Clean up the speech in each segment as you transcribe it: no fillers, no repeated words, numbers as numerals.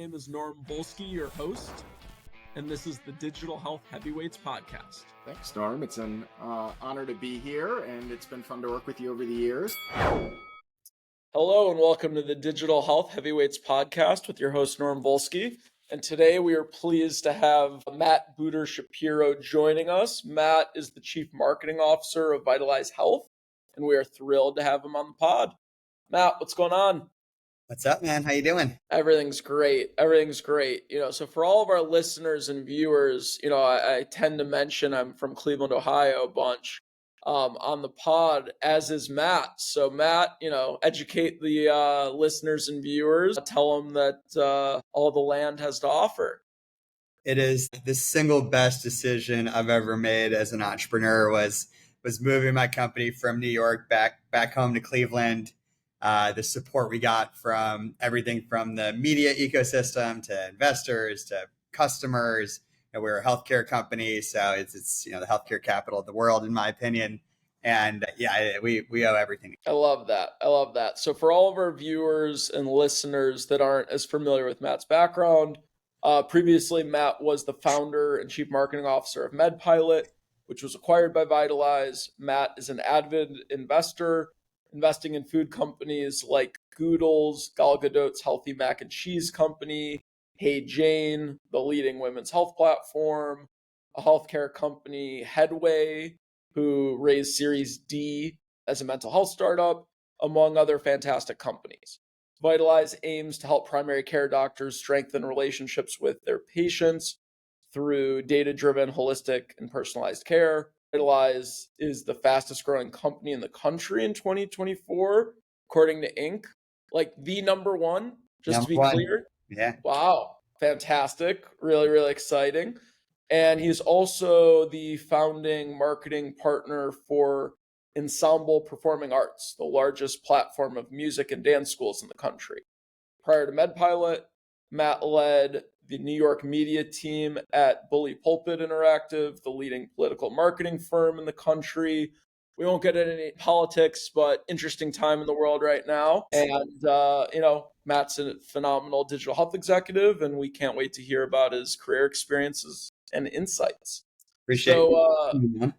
name is Norm Volsky, your host, and this is the Digital Health Heavyweights podcast. Thanks, Norm. It's an honor to be here, and it's been fun to work with you over the years. Hello, and welcome to the Digital Health Heavyweights podcast with your host, Norm Volsky. And today we are pleased to have Matt Buder Shapiro joining us. Matt is the Chief Marketing Officer of Vytalize Health, and we are thrilled to have him on the pod. Matt, what's going on? What's up, man? How you doing? Everything's great. So for all of our listeners and viewers, I tend to mention I'm from Cleveland, Ohio a bunch on the pod, as is Matt. So Matt, educate the listeners and viewers, tell them that all the land has to offer. It is the single best decision I've ever made as an entrepreneur was moving my company from New York back home to Cleveland. The support we got from everything from the media ecosystem to investors to customers. We're a healthcare company, so it's the healthcare capital of the world, in my opinion. And we owe everything. I love that. So for all of our viewers and listeners that aren't as familiar with Matt's background, previously Matt was the founder and chief marketing officer of MedPilot, which was acquired by Vitalize. Matt is an avid investor, investing in food companies like Goodles, Gal Gadot's healthy mac and cheese company, Hey Jane, the leading women's health platform, a healthcare company, Headway, who raised Series D as a mental health startup, among other fantastic companies. Vitalize aims to help primary care doctors strengthen relationships with their patients through data-driven, holistic, and personalized care. Vitalize is the fastest growing company in the country in 2024, according to Inc. Like the number one, just to be clear. Yeah. Wow. Fantastic. Really, really exciting. And he's also the founding marketing partner for Ensemble Performing Arts, the largest platform of music and dance schools in the country. Prior to MedPilot, Matt led the New York media team at Bully Pulpit Interactive, the leading political marketing firm in the country. We won't get into any politics, but interesting time in the world right now. And, Matt's a phenomenal digital health executive, and we can't wait to hear about his career experiences and insights. Appreciate it.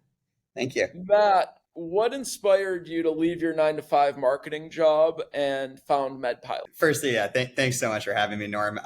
Thank you. Matt, what inspired you to leave your 9-to-5 marketing job and found MedPilot? Firstly, thanks so much for having me, Norm.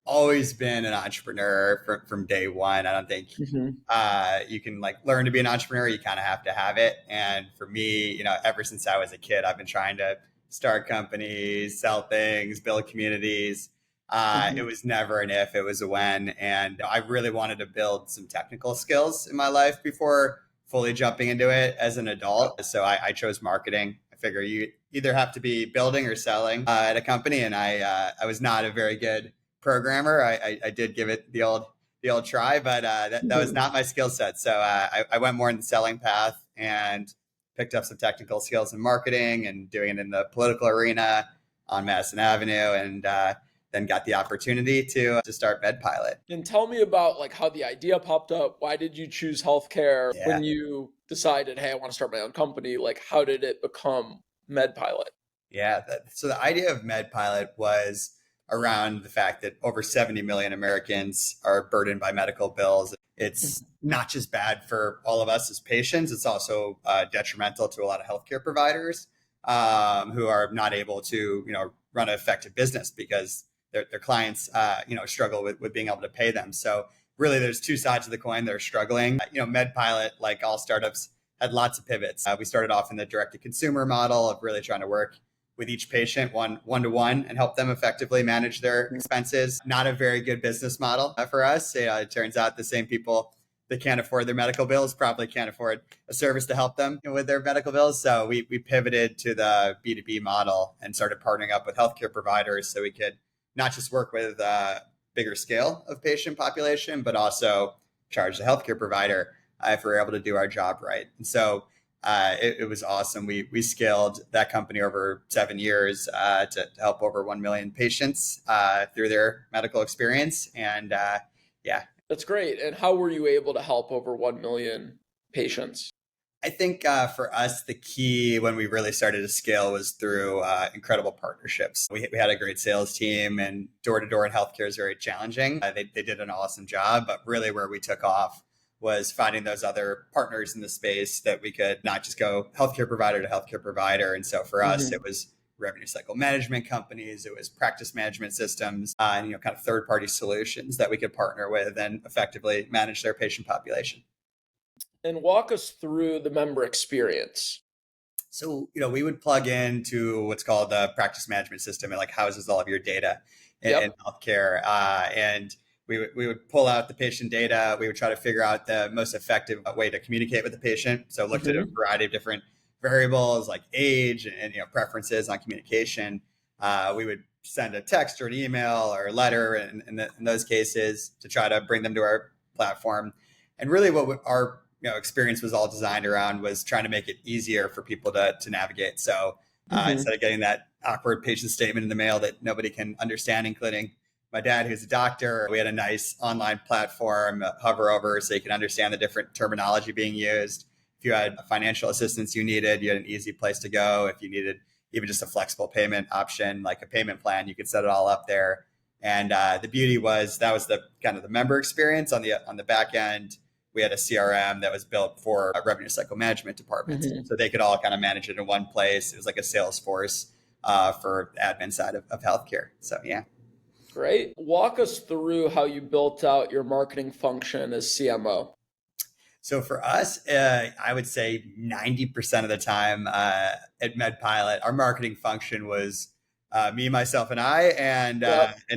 Always been an entrepreneur from day one. I don't think you can learn to be an entrepreneur. You kind of have to have it. And for me, ever since I was a kid, I've been trying to start companies, sell things, build communities. It was never an if, it was a when. And I really wanted to build some technical skills in my life before fully jumping into it as an adult. So I chose marketing. I figure you either have to be building or selling at a company. And I was not a very good programmer. I did give it the old try, but that was not my skill set. So I went more in the selling path and picked up some technical skills in marketing and doing it in the political arena on Madison Avenue, and then got the opportunity to start MedPilot. And tell me about how the idea popped up. Why did you choose healthcare when you decided, hey, I want to start my own company? How did it become MedPilot? Yeah. So the idea of MedPilot was around the fact that over 70 million Americans are burdened by medical bills. It's not just bad for all of us as patients. It's also detrimental to a lot of healthcare providers who are not able to, run an effective business because their clients, struggle with being able to pay them. So really, there's two sides of the coin that are struggling. MedPilot, like all startups, had lots of pivots. We started off in the direct-to-consumer model of really trying to work with each patient one-to-one and help them effectively manage their expenses. Not a very good business model for us. It turns out the same people that can't afford their medical bills probably can't afford a service to help them with their medical bills. So we pivoted to the B2B model and started partnering up with healthcare providers so we could not just work with a bigger scale of patient population, but also charge the healthcare provider if we're able to do our job right. And so it was awesome. We scaled that company over 7 years to help over 1 million patients through their medical experience. And That's great. And how were you able to help over 1 million patients? I think for us, the key when we really started to scale was through incredible partnerships. We had a great sales team, and door-to-door in healthcare is very challenging. They did an awesome job, but really where we took off was finding those other partners in the space that we could not just go healthcare provider to healthcare provider. And so for us, it was revenue cycle management companies, it was practice management systems, and kind of third-party solutions that we could partner with and effectively manage their patient population. And walk us through the member experience. So, we would plug into what's called the practice management system. It houses all of your data in healthcare. And we would pull out the patient data. We would try to figure out the most effective way to communicate with the patient. So looked at a variety of different variables like age and preferences on communication. We would send a text or an email or a letter in those cases to try to bring them to our platform. And really what our experience was all designed around was trying to make it easier for people to navigate. So instead of getting that awkward patient statement in the mail that nobody can understand, including my dad, who's a doctor, we had a nice online platform, hover over so you can understand the different terminology being used. If you had financial assistance you had an easy place to go. If you needed even just a flexible payment option, like a payment plan, you could set it all up there. And the beauty was that was the kind of the member experience. On the back end, we had a CRM that was built for revenue cycle management departments. So they could all kind of manage it in one place. It was like a Salesforce for the admin side of healthcare. So, yeah. Great. Walk us through how you built out your marketing function as CMO. So for us, I would say 90% of the time at MedPilot, our marketing function was me, myself, and I, and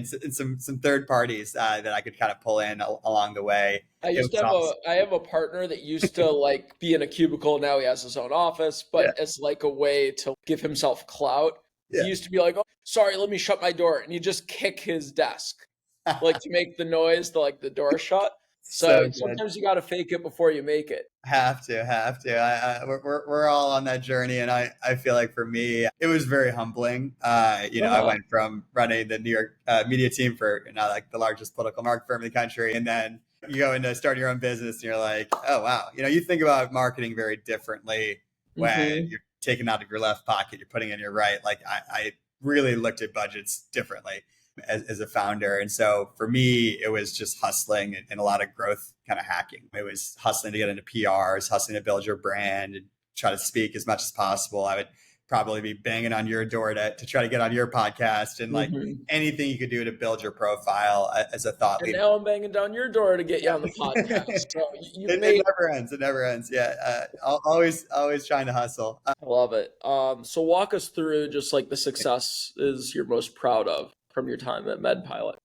some third parties that I could kind of pull in along the way. I have a partner that used to be in a cubicle. Now he has his own office, but as a way to give himself clout. He used to be like, "Oh, sorry, let me shut my door," and he'd just kick his desk to make the noise, the door shut. So sometimes you got to fake it before you make it. Have to. We're all on that journey. And I feel like for me, it was very humbling. I went from running the New York media team for the largest political marketing firm in the country. And then you go into starting your own business and you're like, oh, wow. You think about marketing very differently when you're taking out of your left pocket, you're putting in your right. I really looked at budgets differently as a founder. And so for me, it was just hustling and a lot of growth kind of hacking. It was hustling to get into PRs, hustling to build your brand and try to speak as much as possible. I would probably be banging on your door to try to get on your podcast and anything you could do to build your profile as a thought leader. And now I'm banging down your door to get you on the podcast. So it never ends. Yeah. Always trying to hustle. I love it. So walk us through just the successes you're most proud of from your time at MedPilot.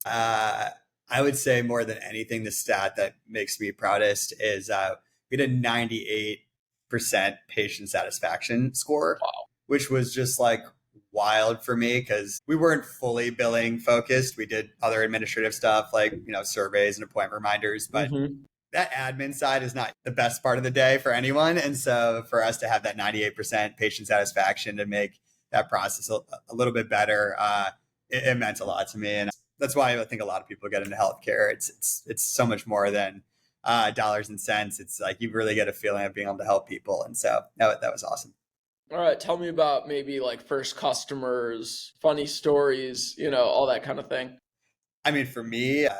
I would say more than anything, the stat that makes me proudest is we had a 98% patient satisfaction score, which was just wild for me because we weren't fully billing focused. We did other administrative stuff surveys and appointment reminders, but that admin side is not the best part of the day for anyone. And so for us to have that 98% patient satisfaction to make that process a little bit better, it meant a lot to me. And that's why I think a lot of people get into healthcare. It's so much more than dollars and cents. It's you really get a feeling of being able to help people. And so that was awesome. All right. Tell me about maybe first customers, funny stories, all that kind of thing. I mean, for me, it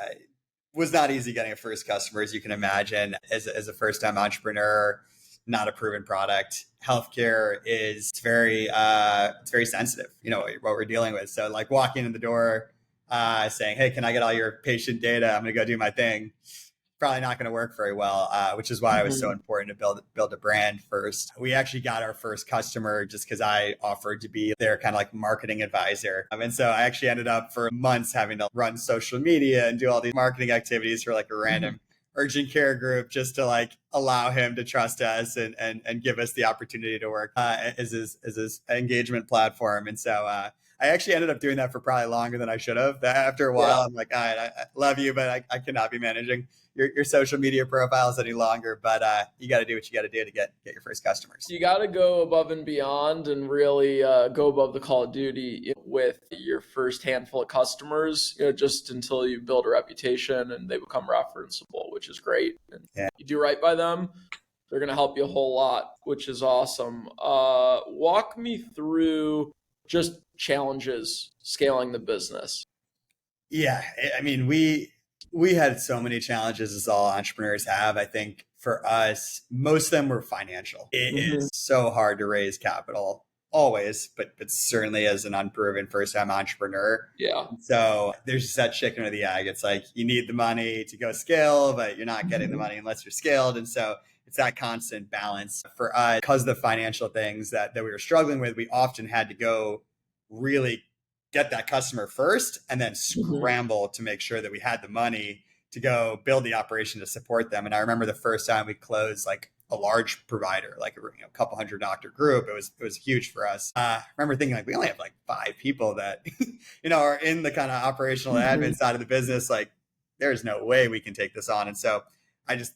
was not easy getting a first customer, as you can imagine, as a first-time entrepreneur, not a proven product. Healthcare is very sensitive, what we're dealing with. So walking in the door, saying, "Hey, can I get all your patient data? I'm going to go do my thing." Probably not going to work very well, which is why it was so important to build a brand first. We actually got our first customer just because I offered to be their kind of marketing advisor. And so I actually ended up for months having to run social media and do all these marketing activities for a random urgent care group just to allow him to trust us and give us the opportunity to work as his engagement platform. And so I actually ended up doing that for probably longer than I should have. After a while, I'm like, all right, I love you, but I cannot be managing your social media profiles any longer. But you got to do what you got to do to get your first customers. You got to go above and beyond and really go above the call of duty with your first handful of customers, just until you build a reputation and they become referenceable, which is great. And you do right by them, They're going to help you a whole lot, which is awesome. Walk me through just challenges scaling the business. Yeah, I mean, we had so many challenges as all entrepreneurs have. I think for us, most of them were financial. It is so hard to raise capital always, but certainly as an unproven first-time entrepreneur. Yeah. So there's just that chicken or the egg. It's like you need the money to go scale, but you're not getting the money unless you're scaled. And so it's that constant balance for us. Because of the financial things that we were struggling with, we often had to go really get that customer first and then scramble to make sure that we had the money to go build the operation to support them. And I remember the first time we closed like a large provider, like a couple hundred doctor group, it was huge for us. I remember thinking like, we only have like 5 people that, are in the kind of operational admin side of the business. Like there's no way we can take this on. And so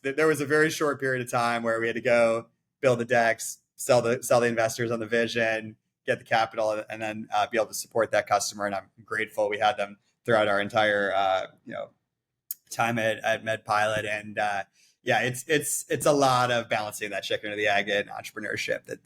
there was a very short period of time where we had to go build the decks, sell the investors on the vision, get the capital, and then be able to support that customer. And I'm grateful we had them throughout our entire time at MedPilot. And yeah, it's a lot of balancing that chicken or the egg in entrepreneurship that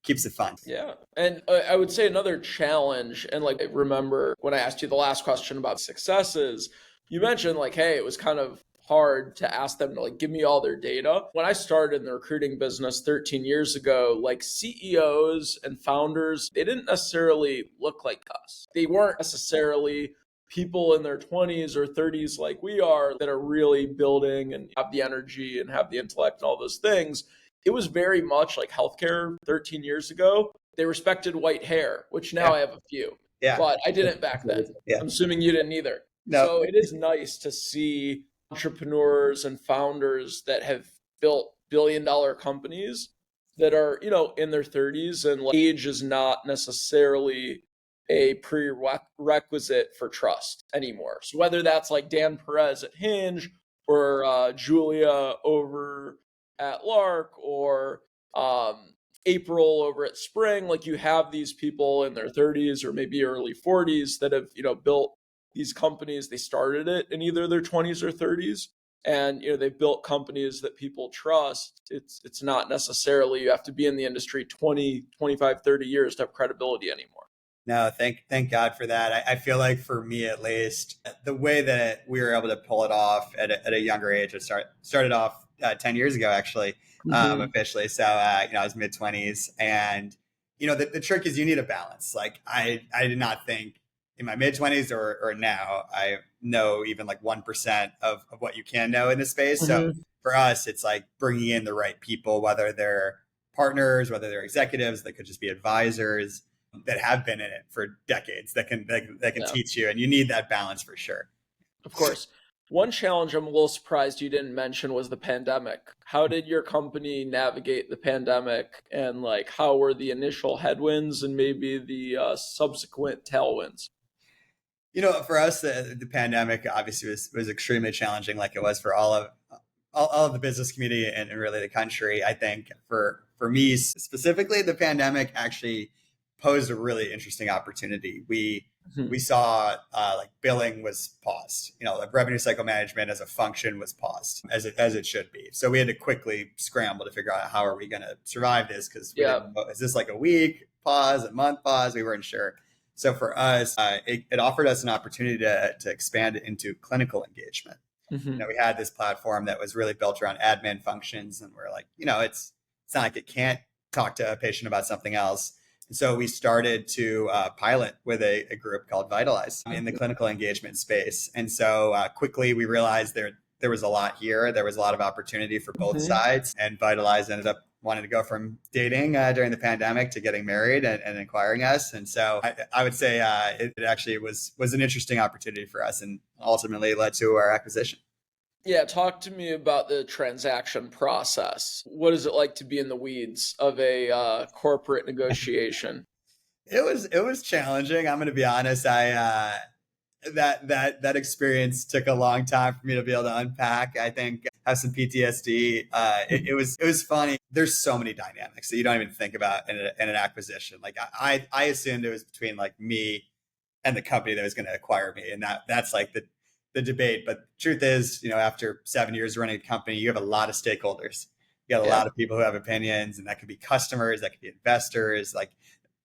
keeps it fun. Yeah. And I would say another challenge, and like I remember when I asked you the last question about successes, you mentioned like, hey, it was kind of hard to ask them to like give me all their data. When I started in the recruiting business 13 years ago, like CEOs and founders, they didn't necessarily look like us. They weren't necessarily people in their 20s or 30s like we are that are really building and have the energy and have the intellect and all those things. It was very much like healthcare 13 years ago. They respected white hair, which now I have a few. Yeah. But I didn't back then. Yeah. I'm assuming you didn't either. No. So it is nice to see entrepreneurs and founders that have built billion-dollar companies that are, in their 30s, and like, age is not necessarily a prerequisite for trust anymore. So whether that's like Dan Perez at Hinge or Julia over at Lark or April over at Spring, like you have these people in their 30s or maybe early 40s that have, built these companies. They started it in either their 20s or 30s, and they've built companies that people trust. It's not necessarily you have to be in the industry 20, 25, 30 years to have credibility anymore. No, thank God for that. I feel like for me, at least, the way that we were able to pull it off at a younger age, it started off 10 years ago, actually, officially. So, I was mid-20s, and, the trick is you need a balance. Like I did not think in my mid-20s or now, I know even like 1% of what you can know in this space. So for us, it's like bringing in the right people, whether they're partners, whether they're executives, that could just be advisors that have been in it for decades that can teach you. And you need that balance for sure. Of course. One challenge I'm a little surprised you didn't mention was the pandemic. How did your company navigate the pandemic, and like how were the initial headwinds and maybe the subsequent tailwinds? For us, the pandemic obviously was extremely challenging, like it was for all of the business community and really the country. I think for me specifically, the pandemic actually posed a really interesting opportunity. We saw like billing was paused. Like revenue cycle management as a function was paused, as it should be. So we had to quickly scramble to figure out how are we going to survive this, because is this like a week pause, a month pause? We weren't sure. So for us, it offered us an opportunity to expand it into clinical engagement. We had this platform that was really built around admin functions, and we're like, it's not like it can't talk to a patient about something else. And so we started to pilot with a group called Vytalize in the clinical engagement space. And so quickly we realized there was a lot here. There was a lot of opportunity for both sides. And Vytalize ended up wanting to go from dating during the pandemic to getting married and acquiring us. And so I would say it actually was an interesting opportunity for us, and ultimately led to our acquisition. Yeah, talk to me about the transaction process. What is it like to be in the weeds of a corporate negotiation? It was challenging. I'm going to be honest. That experience took a long time for me to be able to unpack. I think I have some PTSD. It was funny. There's so many dynamics that you don't even think about in an acquisition. Like I assumed it was between like me and the company that was going to acquire me, and that's like the debate. But the truth is, after 7 years running a company, you have a lot of stakeholders You got a Yeah. lot of people who have opinions, and that could be customers, that could be investors, like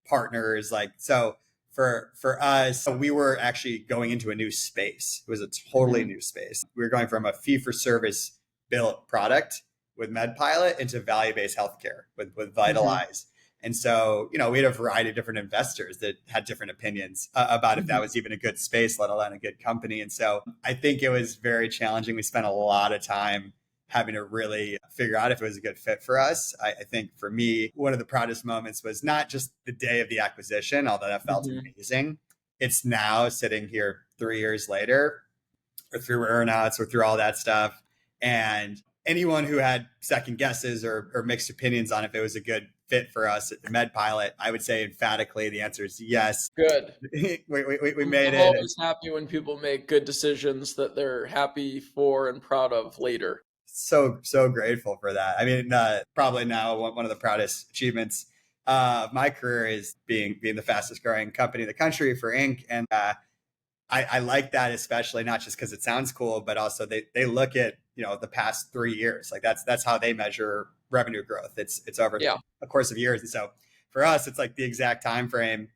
partners. Like, so for us, we were actually going into a new space. It was a totally new space. We were going from a fee for service built product with MedPilot into value-based healthcare with Vytalize. And so, we had a variety of different investors that had different opinions about if that was even a good space, let alone a good company. And so I think it was very challenging. We spent a lot of time having to really figure out if it was a good fit for us. I think for me, one of the proudest moments was not just the day of the acquisition, although that felt amazing. It's now sitting here 3 years later, or through earnouts or through all that stuff. And anyone who had second guesses or mixed opinions on if it was a good fit for us at the MedPilot, I would say emphatically the answer is yes. Good. we made I'm it. always happy when people make good decisions that they're happy for and proud of later. So grateful for that. I mean, probably now one of the proudest achievements of my career is being the fastest growing company in the country for Inc. And I like that, especially not just because it sounds cool, but also they look at the past 3 years. Like that's how they measure revenue growth. It's over a course of years. And so for us, it's like the exact time frame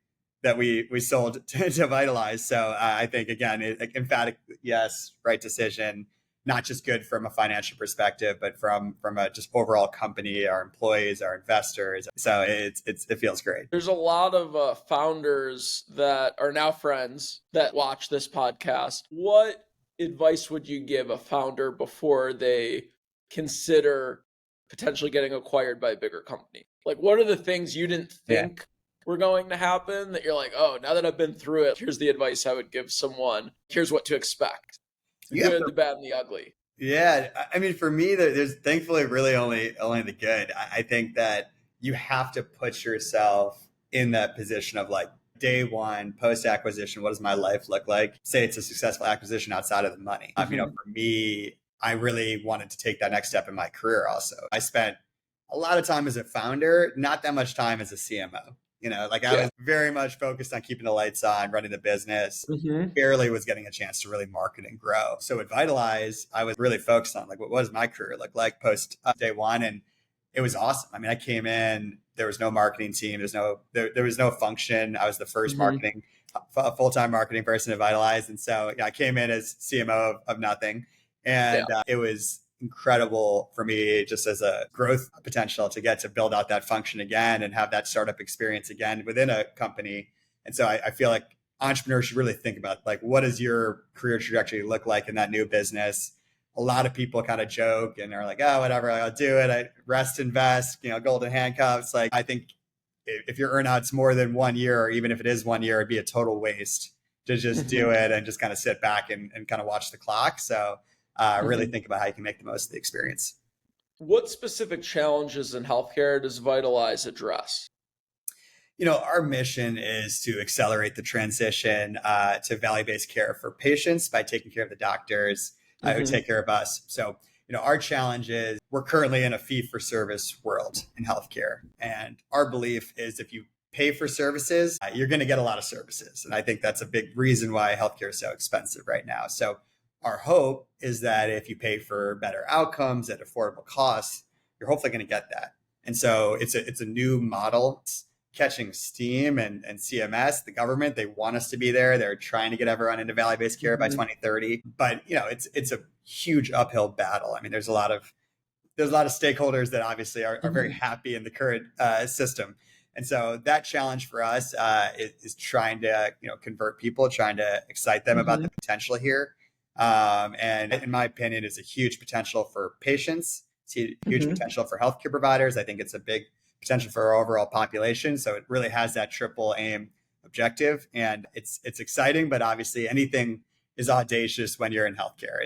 that we sold to Vitalize. So I think again, emphatic yes, right decision. Not just good from a financial perspective, but from a just overall company, our employees, our investors. So it feels great. There's a lot of founders that are now friends that watch this podcast. What advice would you give a founder before they consider potentially getting acquired by a bigger company? Like, what are the things you didn't think were going to happen that you're like, oh, now that I've been through it, here's the advice I would give someone. Here's what to expect. The good, the bad, and the ugly. Yeah. I mean, for me, there's thankfully really only the good. I think that you have to put yourself in that position of like day one, post acquisition, what does my life look like? Say it's a successful acquisition outside of the money. For me, I really wanted to take that next step in my career also. I spent a lot of time as a founder, not that much time as a CMO. I was very much focused on keeping the lights on, running the business. Barely was getting a chance to really market and grow. So at Vitalize, I was really focused on like, what does my career look like post day one? And it was awesome. I mean, I came in, there was no marketing team. There was no function. I was the first full-time marketing person at Vitalize. And so I came in as CMO of nothing. And it was incredible for me just as a growth potential to get to build out that function again and have that startup experience again within a company. And so I feel like entrepreneurs should really think about like, what does your career trajectory look like in that new business? A lot of people kind of joke and are like, oh, whatever, I'll do it. I rest, invest, golden handcuffs. Like, I think if your earnout's more than 1 year, or even if it is 1 year, it'd be a total waste to just do it and just kind of sit back and kind of watch the clock. So really think about how you can make the most of the experience. What specific challenges in healthcare does Vytalize address? Our mission is to accelerate the transition to value-based care for patients by taking care of the doctors who take care of us. So, our challenge is we're currently in a fee-for-service world in healthcare. And our belief is if you pay for services, you're going to get a lot of services. And I think that's a big reason why healthcare is so expensive right now. So our hope is that if you pay for better outcomes at affordable costs, you're hopefully going to get that. And so it's a new model. It's catching steam, and CMS, the government, they want us to be there. They're trying to get everyone into value-based care by 2030. But it's a huge uphill battle. I mean, there's a lot of stakeholders that obviously are very happy in the current system. And so that challenge for us is trying to convert people, trying to excite them about the potential here. And in my opinion, it's a huge potential for patients. It's a huge potential for healthcare providers. I think it's a big potential for our overall population. So it really has that triple aim objective, and it's exciting. But obviously, anything is audacious when you're in healthcare.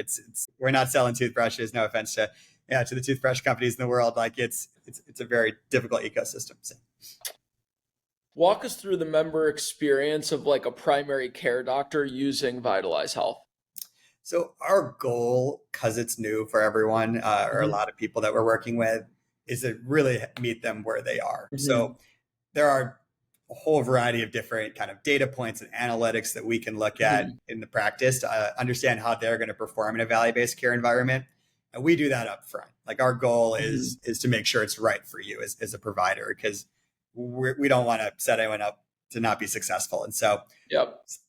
We're not selling toothbrushes. No offense to the toothbrush companies in the world. Like it's a very difficult ecosystem. So. Walk us through the member experience of like a primary care doctor using Vytalize Health. So our goal, because it's new for everyone or a lot of people that we're working with, is to really meet them where they are. So there are a whole variety of different kind of data points and analytics that we can look at in the practice to understand how they're going to perform in a value-based care environment. And we do that up front. Like our goal is to make sure it's right for you as a provider, because we don't want to set anyone up to not be successful. And so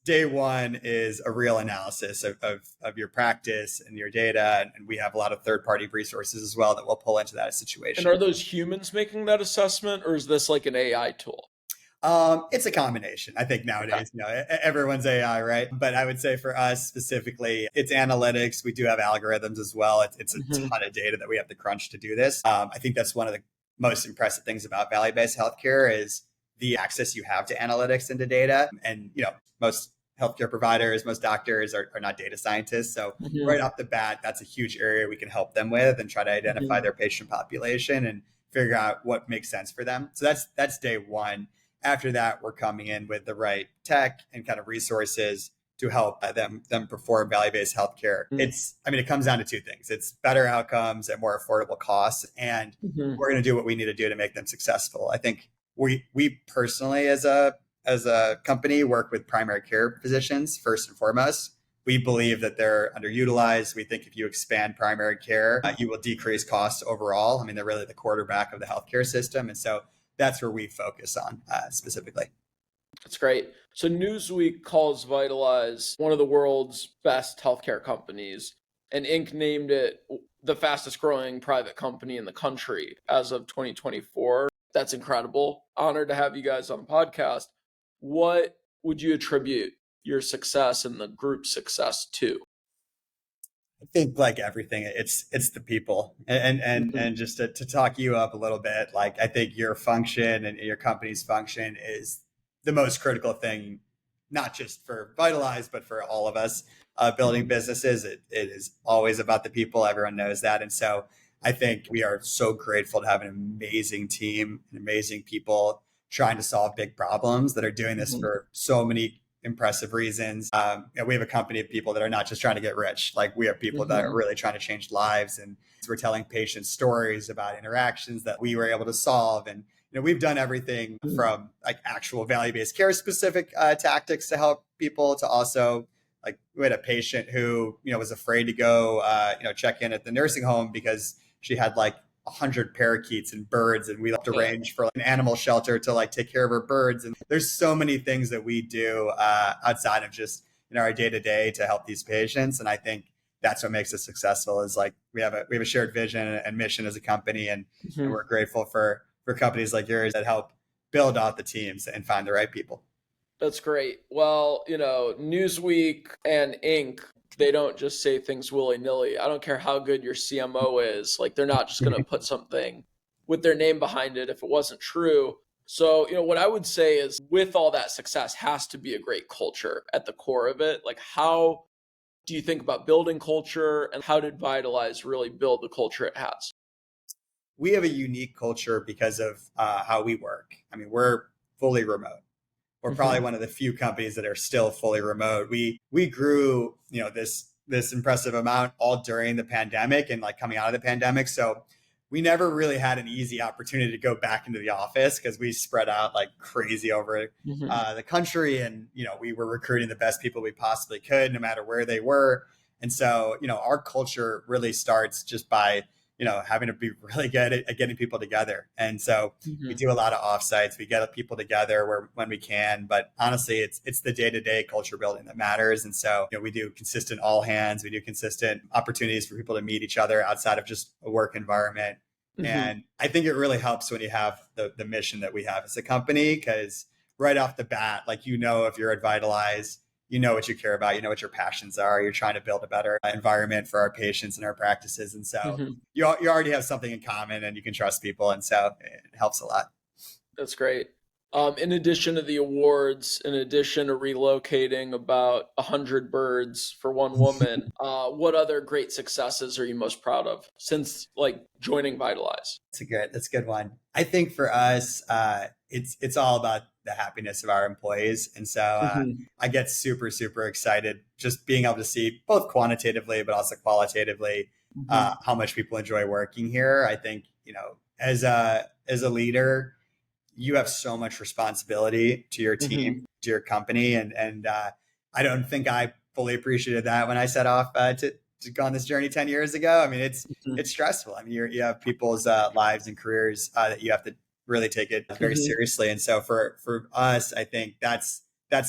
day one is a real analysis of your practice and your data. And we have a lot of third-party resources as well that we'll pull into that situation. And are those humans making that assessment, or is this like an AI tool? It's a combination. I think nowadays, everyone's AI, right? But I would say for us specifically, it's analytics. We do have algorithms as well. It's a ton of data that we have to crunch to do this. I think that's one of the most impressive things about value-based healthcare is the access you have to analytics and to data. And, most healthcare providers, most doctors are not data scientists. So right off the bat, that's a huge area we can help them with and try to identify their patient population and figure out what makes sense for them. So that's day one. After that, we're coming in with the right tech and kind of resources to help them perform value-based healthcare. It comes down to two things. It's better outcomes at more affordable costs. And we're going to do what we need to do to make them successful. I think we personally, as a company, work with primary care physicians first and foremost. We believe that they're underutilized. We think if you expand primary care, you will decrease costs overall. They're really the quarterback of the healthcare system. And so that's where we focus on specifically. That's great. So Newsweek calls Vytalize one of the world's best healthcare companies, and Inc. named it the fastest growing private company in the country as of 2024. That's incredible. Honored to have you guys on the podcast. What would you attribute your success and the group's success to? I think like everything, it's the people and just to talk you up a little bit, like I think your function and your company's function is the most critical thing, not just for Vytalize, but for all of us building businesses. It is always about the people. Everyone knows that. And so I think we are so grateful to have an amazing team and amazing people trying to solve big problems that are doing this for so many impressive reasons. We have a company of people that are not just trying to get rich. Like we have people that are really trying to change lives, and we're telling patients stories about interactions that we were able to solve. And we've done everything from like actual value-based care specific tactics to help people to also like we had a patient who was afraid to go check in at the nursing home because she had like 100 parakeets and birds, and we left a range for like an animal shelter to like take care of her birds. And there's so many things that we do outside of just our day-to-day to help these patients. And I think that's what makes us successful is like we have a shared vision and mission as a company, and we're grateful for companies like yours that help build out the teams and find the right people. That's great. Well, Newsweek and Inc., they don't just say things willy-nilly. I don't care how good your CMO is. Like they're not just going to put something with their name behind it if it wasn't true. So, what I would say is with all that success has to be a great culture at the core of it. Like how do you think about building culture, and how did Vytalize really build the culture it has? We have a unique culture because of how we work. We're fully remote. We're probably one of the few companies that are still fully remote. We grew, this impressive amount all during the pandemic and like coming out of the pandemic. So we never really had an easy opportunity to go back into the office because we spread out like crazy over the country. And, we were recruiting the best people we possibly could, no matter where they were. And so, our culture really starts just by having to be really good at getting people together. And so we do a lot of offsites. We get people together when we can, but honestly, it's the day-to-day culture building that matters. And so, we do consistent all hands. We do consistent opportunities for people to meet each other outside of just a work environment. And I think it really helps when you have the mission that we have as a company, because right off the bat, like, if you're at Vitalize, what you care about, what your passions are. You're trying to build a better environment for our patients and our practices. And so you already have something in common, and you can trust people. And so it helps a lot. That's great. In addition to the awards, in addition to relocating about 100 birds for one woman, what other great successes are you most proud of since like joining Vytalize? That's a good one. I think for us, it's all about the happiness of our employees. And so I get super, super excited just being able to see both quantitatively, but also qualitatively, how much people enjoy working here. I think, as a leader, you have so much responsibility to your team, to your company. And I don't think I fully appreciated that when I set off to gone this journey 10 years ago. I mean, it's stressful. I mean, you have people's lives and careers that you have to really take it very seriously. And so for us, I think that's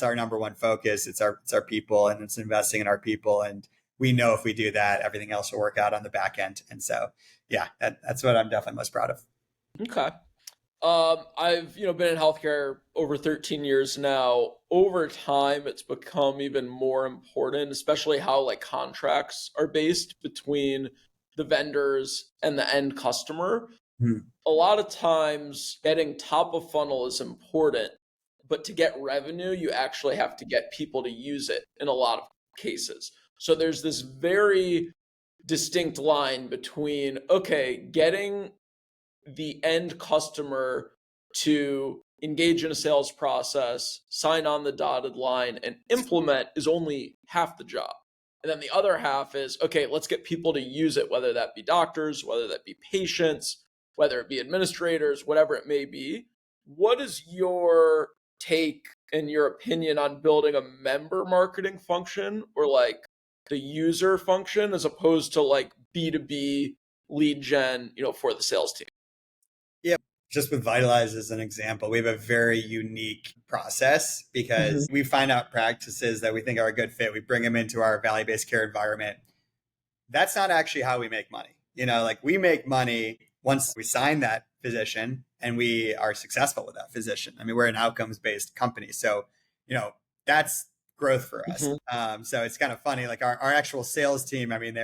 our number one focus. It's our people, and it's investing in our people. And we know if we do that, everything else will work out on the back end. And so, yeah, that's what I'm definitely most proud of. Okay. I've been in healthcare over 13 years now. Over time, it's become even more important, especially how like contracts are based between the vendors and the end customer. A lot of times, getting top of funnel is important, but to get revenue, you actually have to get people to use it in a lot of cases. So there's this very distinct line between, okay, getting the end customer to engage in a sales process, sign on the dotted line, and implement is only half the job. And then the other half is, okay, let's get people to use it, whether that be doctors, whether that be patients, whether it be administrators, whatever it may be. What is your take and your opinion on building a member marketing function or like the user function as opposed to like B2B lead gen, for the sales team? Yeah. Just with Vytalize as an example, we have a very unique process because we find out practices that we think are a good fit. We bring them into our value-based care environment. That's not actually how we make money. Like we make money once we sign that physician and we are successful with that physician. I mean, we're an outcomes-based company. So, that's growth for us. So it's kind of funny, like our actual sales team, I mean,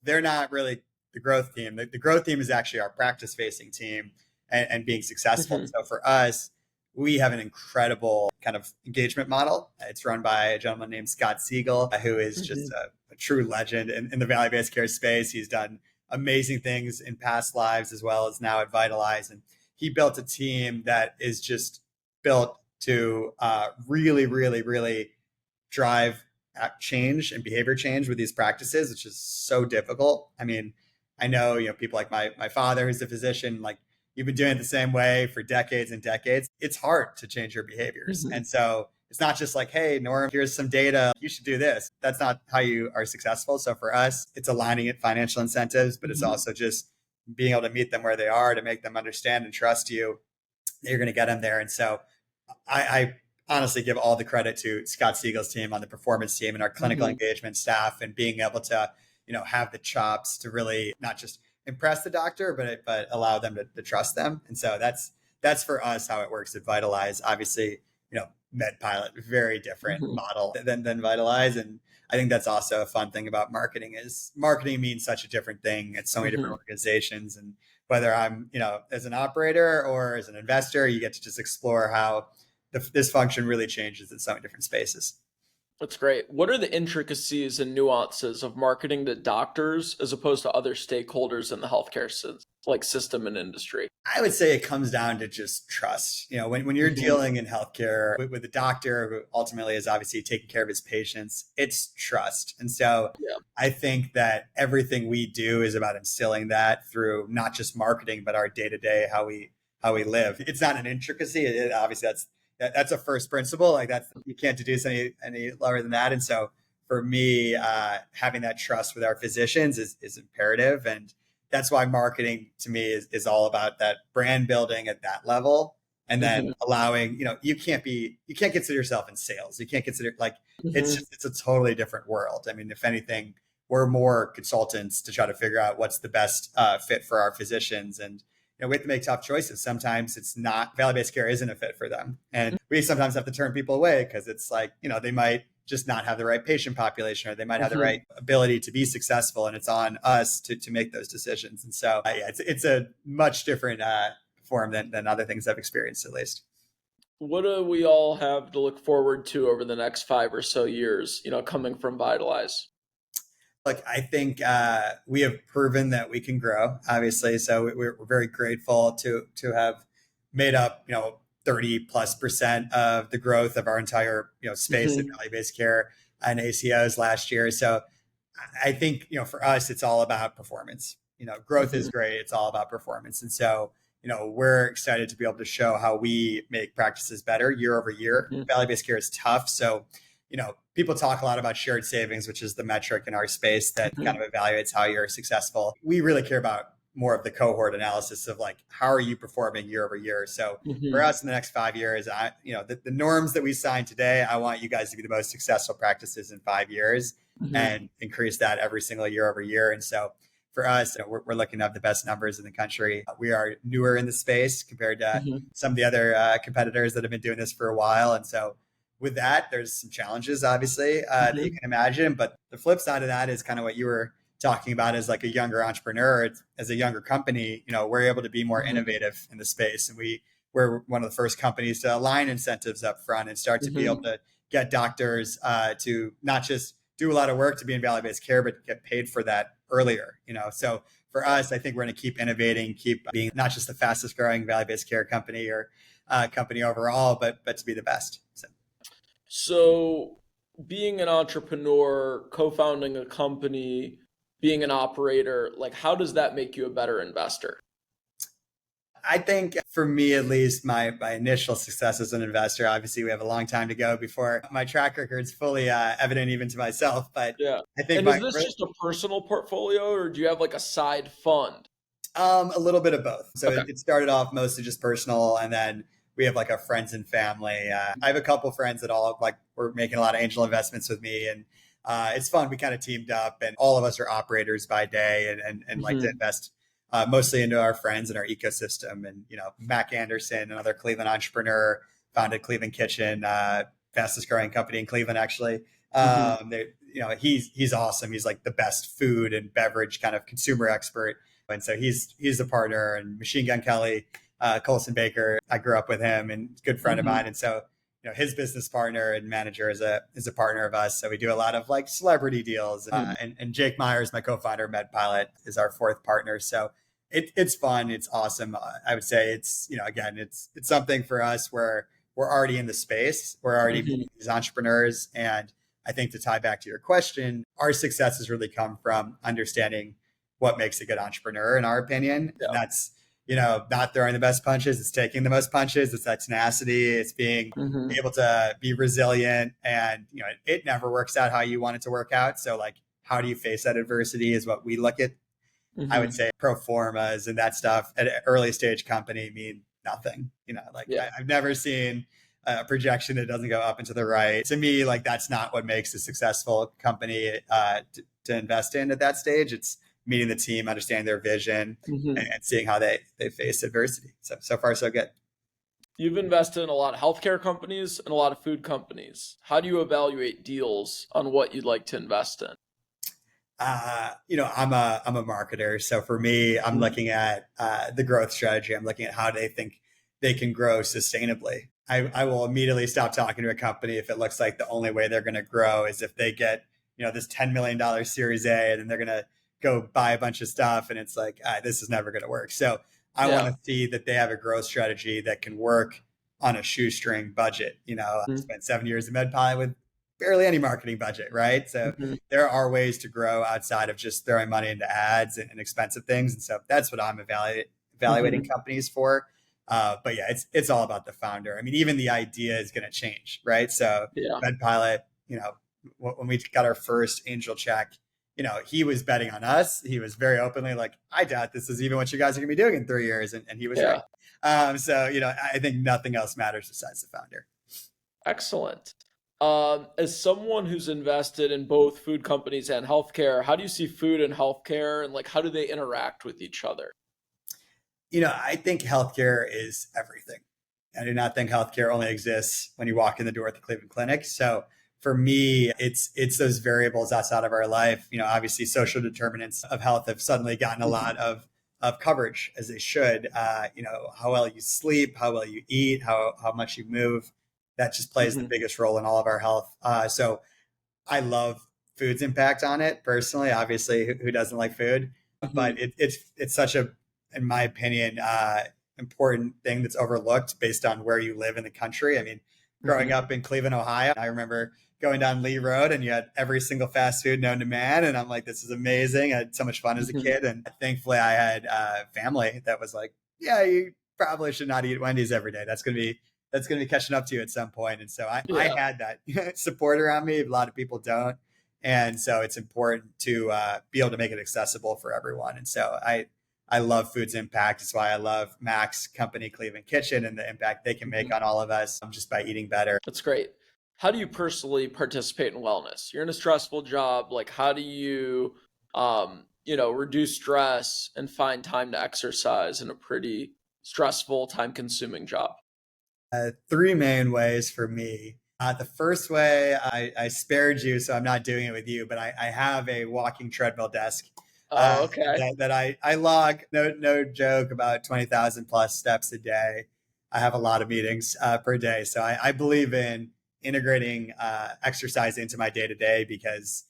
they're not really the growth team. The growth team is actually our practice-facing team and being successful. So for us, we have an incredible kind of engagement model. It's run by a gentleman named Scott Siegel, who is just a true legend in the value-based care space. He's done amazing things in past lives as well as now at Vitalize. And he built a team that is just built to really, really, really drive change and behavior change with these practices, which is so difficult. I mean, I know, people like my father, who's a physician, like you've been doing it the same way for decades and decades. It's hard to change your behaviors. And so it's not just like, hey, Norm, here's some data, you should do this. That's not how you are successful. So for us, it's aligning it financial incentives, but it's also just being able to meet them where they are to make them understand and trust you that you're going to get them there. And so I honestly give all the credit to Scott Siegel's team on the performance team and our clinical engagement staff and being able to, have the chops to really not just impress the doctor, but allow them to trust them. And so that's for us how it works at Vitalize. Obviously, MedPilot, very different model than Vitalize. And I think that's also a fun thing about marketing is marketing means such a different thing at so many different organizations. And whether I'm, as an operator or as an investor, you get to just explore how this function really changes in so many different spaces. That's great. What are the intricacies and nuances of marketing to doctors as opposed to other stakeholders in the healthcare system and industry? I would say it comes down to just trust. When you're dealing in healthcare with a doctor who ultimately is obviously taking care of his patients, it's trust. And so I think that everything we do is about instilling that through not just marketing, but our day-to-day, how we live. It's not an intricacy. Obviously, that's a first principle. Like you can't deduce any lower than that. And so for me, having that trust with our physicians is imperative. And that's why marketing to me is all about that brand building at that level. And then allowing, you can't consider yourself in sales. You can't consider it's a totally different world. I mean, if anything, we're more consultants to try to figure out what's the best fit for our physicians. And we have to make tough choices. Sometimes it's not, value-based care isn't a fit for them. And we sometimes have to turn people away because it's like, they might just not have the right patient population or they might have the right ability to be successful. And it's on us to make those decisions. And so, it's a much different form than other things I've experienced, at least. What do we all have to look forward to over the next 5 or so years, coming from Vitalize? Look, I think we have proven that we can grow, obviously. So we're very grateful to have made up, 30+% of the growth of our entire, space in value-based care and ACOs last year. So I think, for us, it's all about performance. Growth is great. It's all about performance. And so, we're excited to be able to show how we make practices better year over year. Value-based care is tough. So people talk a lot about shared savings, which is the metric in our space that kind of evaluates how you're successful. We really care about more of the cohort analysis of like, how are you performing year over year? So for us in the next 5 years, the norms that we sign today, I want you guys to be the most successful practices in 5 years and increase that every single year over year. And so for us, we're looking to have the best numbers in the country. We are newer in the space compared to some of the other competitors that have been doing this for a while. And so with that, there's some challenges, obviously, that you can imagine. But the flip side of that is kind of what you were talking about as like a younger entrepreneur, as a younger company, we're able to be more innovative in the space. And we're one of the first companies to align incentives up front and start to be able to get doctors to not just do a lot of work to be in value-based care, but get paid for that earlier, So for us, I think we're going to keep innovating, keep being not just the fastest growing value-based care company or company overall, but to be the best. So being an entrepreneur, co-founding a company, being an operator, like how does that make you a better investor? I think for me, at least, my initial success as an investor, obviously we have a long time to go before my track record is fully evident even to myself. But yeah, I think and is this just a personal portfolio or do you have like a side fund? A little bit of both. So Okay. it started off mostly just personal, and then we have like our friends and family. I have a couple friends that all were making a lot of angel investments with me, and it's fun. We kind of teamed up, and all of us are operators by day, and like to invest mostly into our friends and our ecosystem. And Mac Anderson, another Cleveland entrepreneur, founded Cleveland Kitchen, fastest growing company in Cleveland, actually. He's awesome. He's like the best food and beverage kind of consumer expert. And so he's a partner. And Machine Gun Kelly, Colson Baker, I grew up with him and good friend of mine. And so, his business partner and manager is a partner of us. So we do a lot of like celebrity deals. And Jake Myers, my co-founder of MedPilot, is our fourth partner. So it's fun. It's awesome. I would say it's something for us where we're already in the space. We're already these entrepreneurs. And I think to tie back to your question, our success has really come from understanding what makes a good entrepreneur, in our opinion. Yeah. And that's, not throwing the best punches. It's taking the most punches. It's that tenacity. It's being able to be resilient. And, it never works out how you want it to work out. So like, how do you face that adversity is what we look at. I would say pro formas and that stuff at an early stage company mean nothing. I've never seen a projection that doesn't go up and to the right. To me, like that's not what makes a successful company to invest in at that stage. It's meeting the team, understanding their vision, and seeing how they face adversity. So far, so good. You've invested in a lot of healthcare companies and a lot of food companies. How do you evaluate deals on what you'd like to invest in? I'm a marketer. So for me, I'm looking at the growth strategy. I'm looking at how they think they can grow sustainably. I will immediately stop talking to a company if it looks like the only way they're going to grow is if they get, this $10 million Series A and then they're going to go buy a bunch of stuff. And it's like, this is never going to work. So I want to see that they have a growth strategy that can work on a shoestring budget. I spent 7 years in MedPilot with barely any marketing budget, right? So there are ways to grow outside of just throwing money into ads and expensive things. And so that's what I'm evaluating companies for. But yeah, it's all about the founder. I mean, even the idea is going to change, right? So MedPilot, when we got our first angel check, he was betting on us. He was very openly like, I doubt this is even what you guys are going to be doing in 3 years. And he was right. I think nothing else matters besides the founder. Excellent. As someone who's invested in both food companies and healthcare, how do you see food and healthcare and like, how do they interact with each other? I think healthcare is everything. I do not think healthcare only exists when you walk in the door at the Cleveland Clinic. So for me, it's those variables outside of our life. Obviously social determinants of health have suddenly gotten a lot of coverage, as they should. How well you sleep, how well you eat, how much you move. That just plays the biggest role in all of our health. So I love food's impact on it personally. Obviously, who doesn't like food? But it's such a, in my opinion, important thing that's overlooked based on where you live in the country. I mean, growing up in Cleveland, Ohio, I remember going down Lee Road and you had every single fast food known to man. And I'm like, this is amazing. I had so much fun as a kid. And thankfully I had family that was like, yeah, you probably should not eat Wendy's every day. That's going to be that's going to be catching up to you at some point. And so I Yeah. had that support around me. A lot of people don't. And so it's important to be able to make it accessible for everyone. And so I love food's impact. It's why I love Mac's company, Cleveland Kitchen, and the impact they can make on all of us just by eating better. That's great. How do you personally participate in wellness? You're in a stressful job. Like, how do you, reduce stress and find time to exercise in a pretty stressful, time-consuming job? Three main ways for me. The first way, I spared you, so I'm not doing it with you, but I have a walking treadmill desk Oh, okay. that I log, no joke, about 20,000 plus steps a day. I have a lot of meetings per day. So I believe in integrating exercise into my day to day because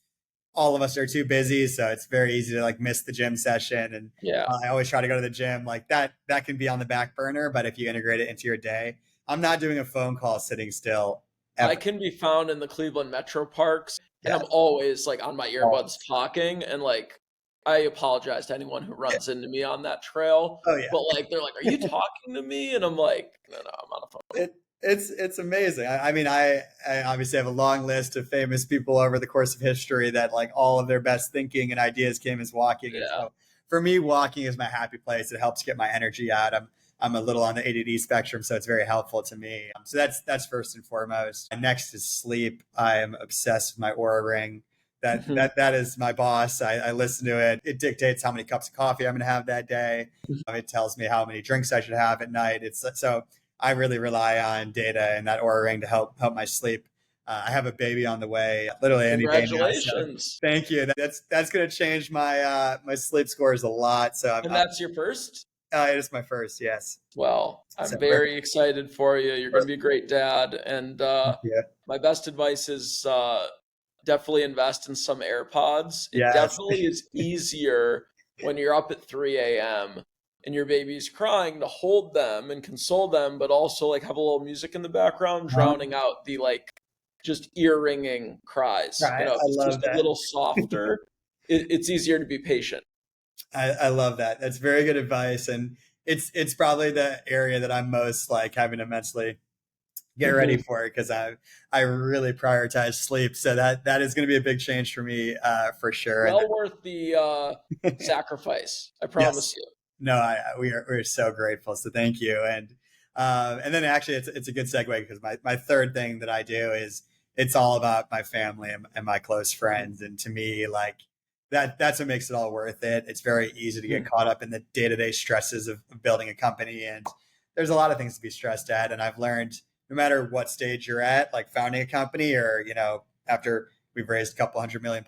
all of us are too busy. So it's very easy to like miss the gym session. And Yeah. I always try to go to the gym like that can be on the back burner. But if you integrate it into your day, I'm not doing a phone call sitting still. I can be found in the Cleveland metro parks, and Yes. I'm always like on my earbuds talking, and like I apologize to anyone who runs into me on that trail. Oh yeah. But like they're like, "Are you talking to me?" And I'm like, "No, I'm on a phone." It's amazing. I mean, I obviously have a long list of famous people over the course of history that like all of their best thinking and ideas came as walking. And Yeah. so for me, walking is my happy place. It helps get my energy out. I'm a little on the ADD spectrum, so it's very helpful to me. So that's first and foremost. And next is sleep. I am obsessed with my Aura Ring. That is my boss. I listen to it. It dictates how many cups of coffee I'm going to have that day. It tells me how many drinks I should have at night. So I really rely on data and that Aura Ring to help my sleep. I have a baby on the way, literally any day now. Congratulations. So thank you. That's going to change my my sleep scores a lot. So And that's your first? it is my first, yes. Well, I'm So very excited for you. You're going to be a great dad. And yeah, my best advice is definitely invest in some AirPods. It yes. definitely is easier when you're up at 3 a.m. and your baby's crying to hold them and console them, but also like have a little music in the background, drowning out the like just ear ringing cries. Right. If I it's love just a that. little softer, it's easier to be patient. I love that. That's very good advice. And it's probably the area that I'm most like having to mentally get ready for it because I really prioritize sleep. So that is going to be a big change for me for sure. Well worth the sacrifice, I promise Yes. you. No, we're so grateful. So thank you. And then actually it's a good segue because my third thing that I do is it's all about my family and my close friends. And to me, like that's what makes it all worth it. It's very easy to get caught up in the day-to-day stresses of building a company. And there's a lot of things to be stressed at. And I've learned no matter what stage you're at, like founding a company or, after we've raised a couple $100 million+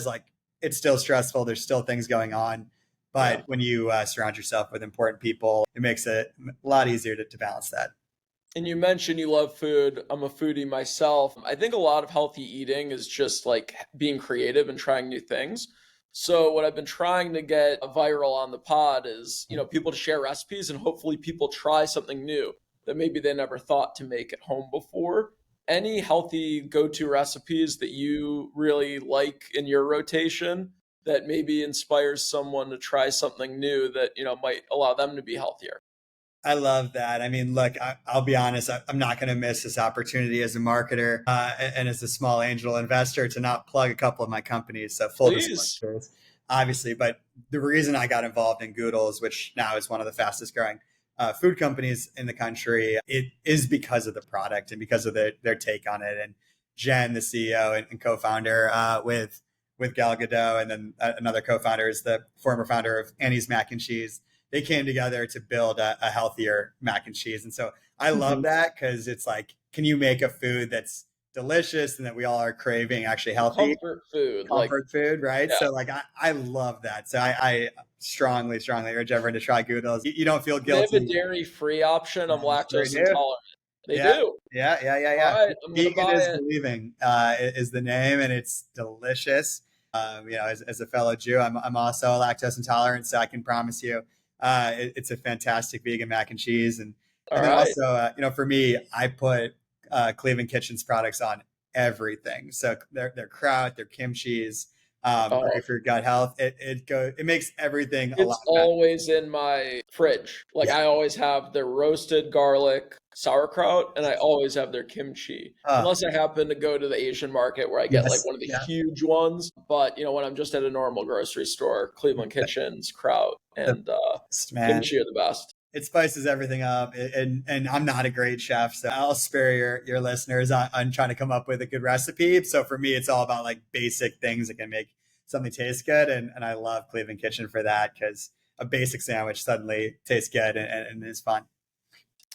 like it's still stressful. There's still things going on. But when you surround yourself with important people, it makes it a lot easier to balance that. And you mentioned you love food. I'm a foodie myself. I think a lot of healthy eating is just like being creative and trying new things. So what I've been trying to get viral on the pod is, people to share recipes and hopefully people try something new that maybe they never thought to make at home before. Any healthy go-to recipes that you really like in your rotation that maybe inspires someone to try something new that, might allow them to be healthier? I love that. I mean, look, I'll be honest. I'm not going to miss this opportunity as a marketer and as a small angel investor to not plug a couple of my companies. So full disclosure, obviously. But the reason I got involved in Goodles, which now is one of the fastest growing food companies in the country, it is because of the product and because of their take on it. And Jen, the CEO and co-founder with Gal Gadot, and then another co-founder is the former founder of Annie's Mac and Cheese. They came together to build a healthier mac and cheese. And so I love that because it's like, can you make a food that's delicious and that we all are craving, actually healthy? Comfort food. Food, right? Yeah. So like, I love that. So I strongly urge everyone to try Goodles. You don't feel guilty. They have a dairy-free option. I'm lactose intolerant. They do. Yeah. All right, I'm gonna Vegan buy is it. Believing is the name, and it's delicious. As a fellow Jew, I'm also lactose intolerant, so I can promise you it's a fantastic vegan mac and cheese. And then also, for me, I put Cleveland Kitchen's products on everything. So their kraut, their kimchi's, Great for your gut health. It makes everything a lot It's better. always in my fridge. Like Yeah. I always have their roasted garlic sauerkraut, and I always have their kimchi. Uh, Unless I happen to go to the Asian market where I get like yes. one of the Yeah. huge ones. But when I'm just at a normal grocery store, Cleveland Kitchens, kraut, The and best, man. kimchi are the best. It spices everything up, and I'm not a great chef, so I'll spare your listeners on trying to come up with a good recipe. So for me, it's all about like basic things that can make something taste good, and I love Cleveland Kitchen for that because a basic sandwich suddenly tastes good and is fun.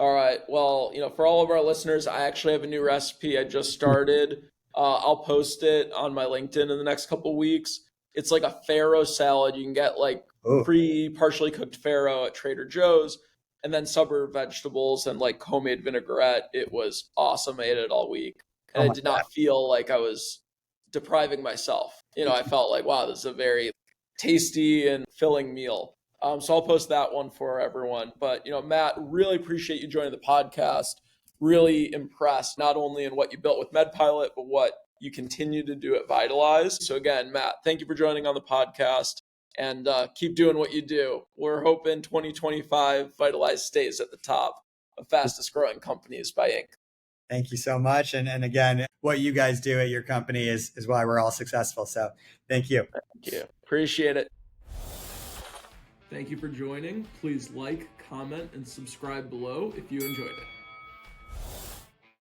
All right. Well, for all of our listeners, I actually have a new recipe I just started. I'll post it on my LinkedIn in the next couple weeks. It's like a farro salad. You can get like Oh, partially cooked farro at Trader Joe's, and then summer vegetables and like homemade vinaigrette. It was awesome. I ate it all week, and oh I my did God. not feel like I was depriving myself. I felt like, wow, this is a very tasty and filling meal. So I'll post that one for everyone. But Matt, really appreciate you joining the podcast. Really impressed not only in what you built with MedPilot, but what you continue to do at Vytalize. So again, Matt, thank you for joining on the podcast, and keep doing what you do. We're hoping 2025 Vytalize stays at the top of fastest growing companies by Inc. Thank you so much. And again, what you guys do at your company is why we're all successful. So thank you. Thank you. Appreciate it. Thank you for joining. Please like, comment, and subscribe below if you enjoyed it.